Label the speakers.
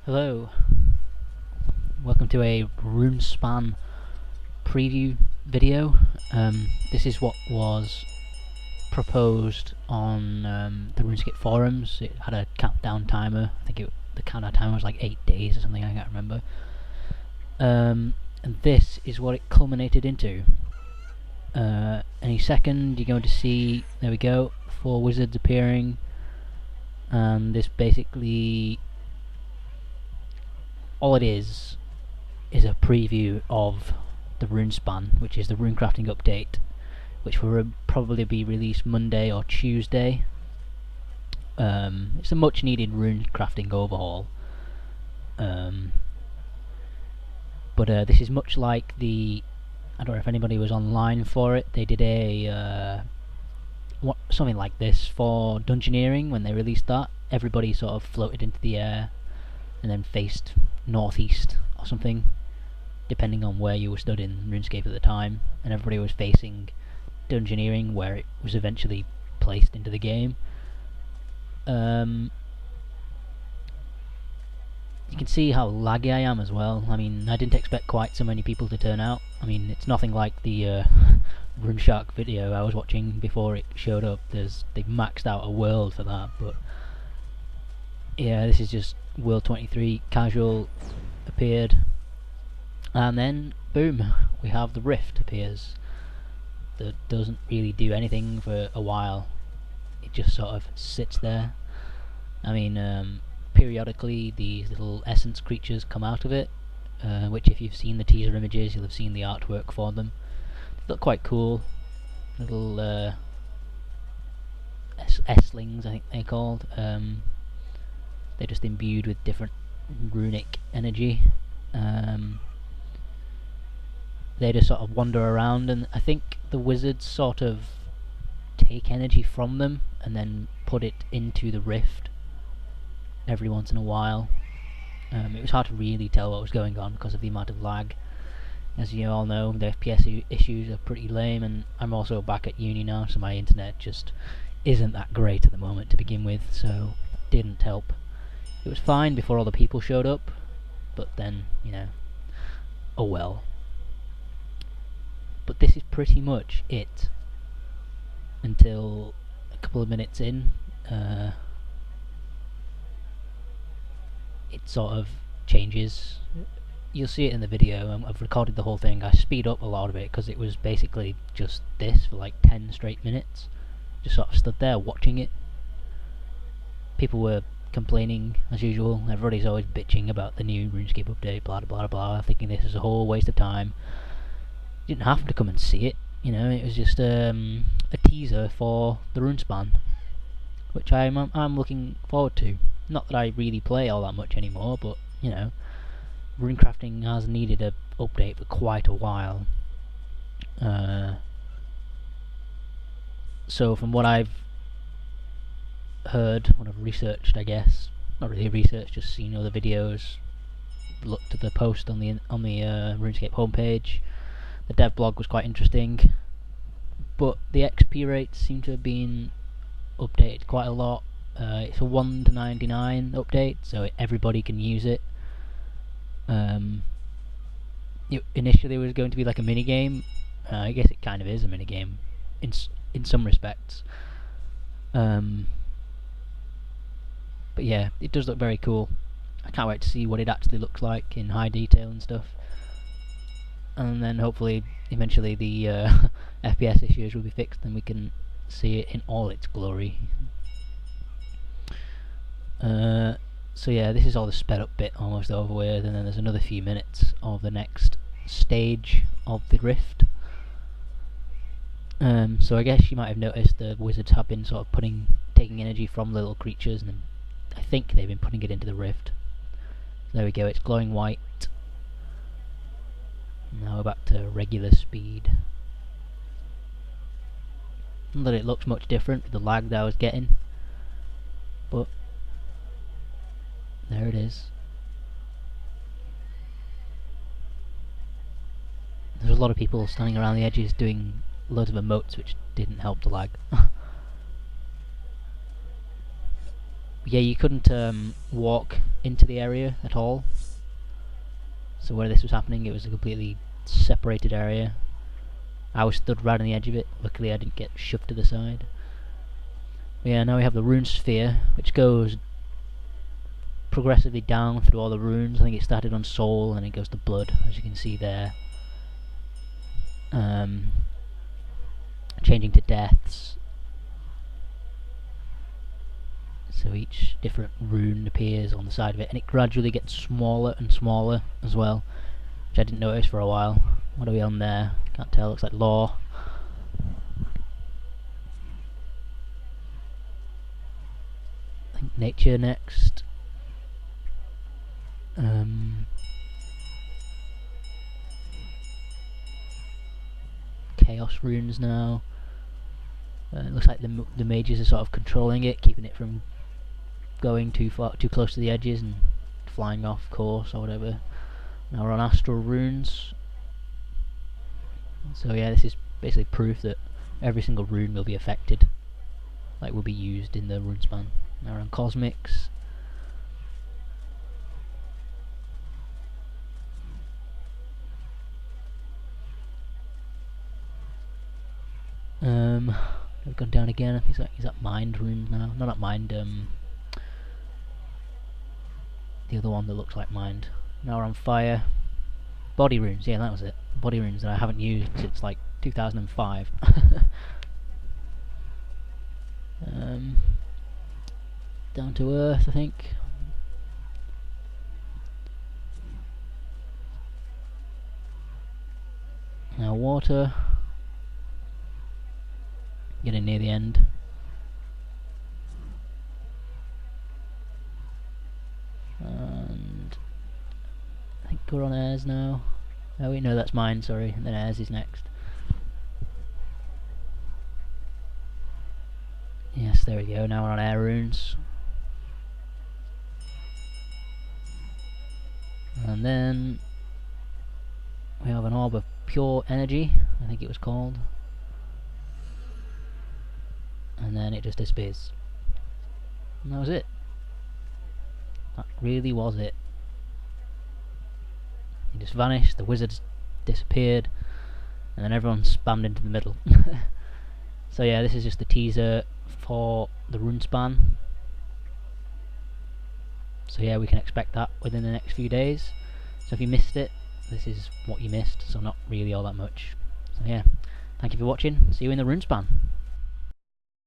Speaker 1: Hello, welcome to a RuneSpan preview video. This is what was proposed on the RuneScape forums. It had a countdown timer. I think the countdown timer was like 8 days or something, I can't remember. And this is what it culminated into. Any second you're going to see, there we go, 4 wizards appearing, and this basically, all it is a preview of the RuneSpan, which is the RuneCrafting update, which will probably be released Monday or Tuesday. It's a much needed RuneCrafting overhaul. But this is much like the, I don't know if anybody was online for it, they did a something like this for Dungeoneering when they released that. Everybody sort of floated into the air and then faced northeast or something, depending on where you were stood in RuneScape at the time, and everybody was facing Dungeoneering where it was eventually placed into the game. You can see how laggy I am as well. I mean, I didn't expect quite so many people to turn out. I mean, it's nothing like the RuneShark video I was watching before it showed up. They've maxed out a world for that, but yeah, this is just World 23 casual appeared, and then boom, we have the Rift appears. That doesn't really do anything for a while. It just sort of sits there. I mean, periodically these little essence creatures come out of it, which if you've seen the teaser images, you'll have seen the artwork for them. They look quite cool. Little S-lings, I think they're called. They're just imbued with different runic energy. They just sort of wander around, and I think the wizards sort of take energy from them and then put it into the rift every once in a while. It was hard to really tell what was going on because of the amount of lag. As you all know, the FPS issues are pretty lame, and I'm also back at uni now, so my internet just isn't that great at the moment to begin with, so didn't help. It was fine before all the people showed up, but then, you know, oh well. But this is pretty much it until a couple of minutes in. It sort of changes. You'll see it in the video. I've recorded the whole thing. I speed up a lot of it because it was basically just this for like 10 straight minutes. Just sort of stood there watching it. People were complaining as usual. Everybody's always bitching about the new RuneScape update, blah blah blah, thinking this is a whole waste of time. You didn't have to come and see it, you know. It was just a teaser for the RuneSpan, which I'm looking forward to. Not that I really play all that much anymore, but you know, RuneCrafting has needed an update for quite a while. So from what I've heard, what I've researched, I guess, not really researched, just seen other videos, looked at the post on the RuneScape homepage. The dev blog was quite interesting, but the XP rates seem to have been updated quite a lot. It's a 1 to 99 update, so everybody can use it. Initially it was going to be like a mini game. I guess it kind of is a mini game in some respects. But yeah, it does look very cool. I can't wait to see what it actually looks like in high detail and stuff. And then hopefully, eventually, the FPS issues will be fixed and we can see it in all its glory. So yeah, this is all the sped up bit almost over with, and then there's another few minutes of the next stage of the rift. So I guess you might have noticed the wizards have been sort of taking energy from little creatures, and I think they've been putting it into the rift. There we go, it's glowing white. Now we're back to regular speed. Not that it looks much different with the lag that I was getting, but there it is. There's a lot of people standing around the edges doing loads of emotes, which didn't help the lag. yeah, you couldn't walk into the area at all. So where this was happening, it was a completely separated area. I was stood right on the edge of it. Luckily I didn't get shoved to the side. But yeah, now we have the rune sphere, which goes progressively down through all the runes. I think it started on soul and it goes to blood, as you can see there. Changing to deaths. So each different rune appears on the side of it, and it gradually gets smaller and smaller as well, which I didn't notice for a while. What are we on there? Can't tell, looks like law. I think nature next. Chaos runes now. It looks like the mages are sort of controlling it, keeping it from going too close to the edges and flying off course or whatever. Now we're on astral runes. So yeah, this is basically proof that every single rune will be affected, like will be used in the RuneSpan. Now we're on cosmics. We've gone down again. I think is that mind runes now? No, not mind. The other one that looks like mind. Now we're on fire. Body runes. Yeah, that was it. Body runes that I haven't used since like 2005. Down to earth, I think. Now water. Getting near the end. And I think we're on airs now. Oh wait, no, that's mine, sorry. And then airs is next. Yes, there we go. Now we're on air runes. And then we have an orb of pure energy, I think it was called. And then it just disappears. And that was it. That really was it. He just vanished, the wizards disappeared, and then everyone spammed into the middle. So yeah, this is just the teaser for the RuneSpan. So yeah, we can expect that within the next few days. So if you missed it, this is what you missed, so not really all that much. So yeah, thank you for watching, see you in the RuneSpan.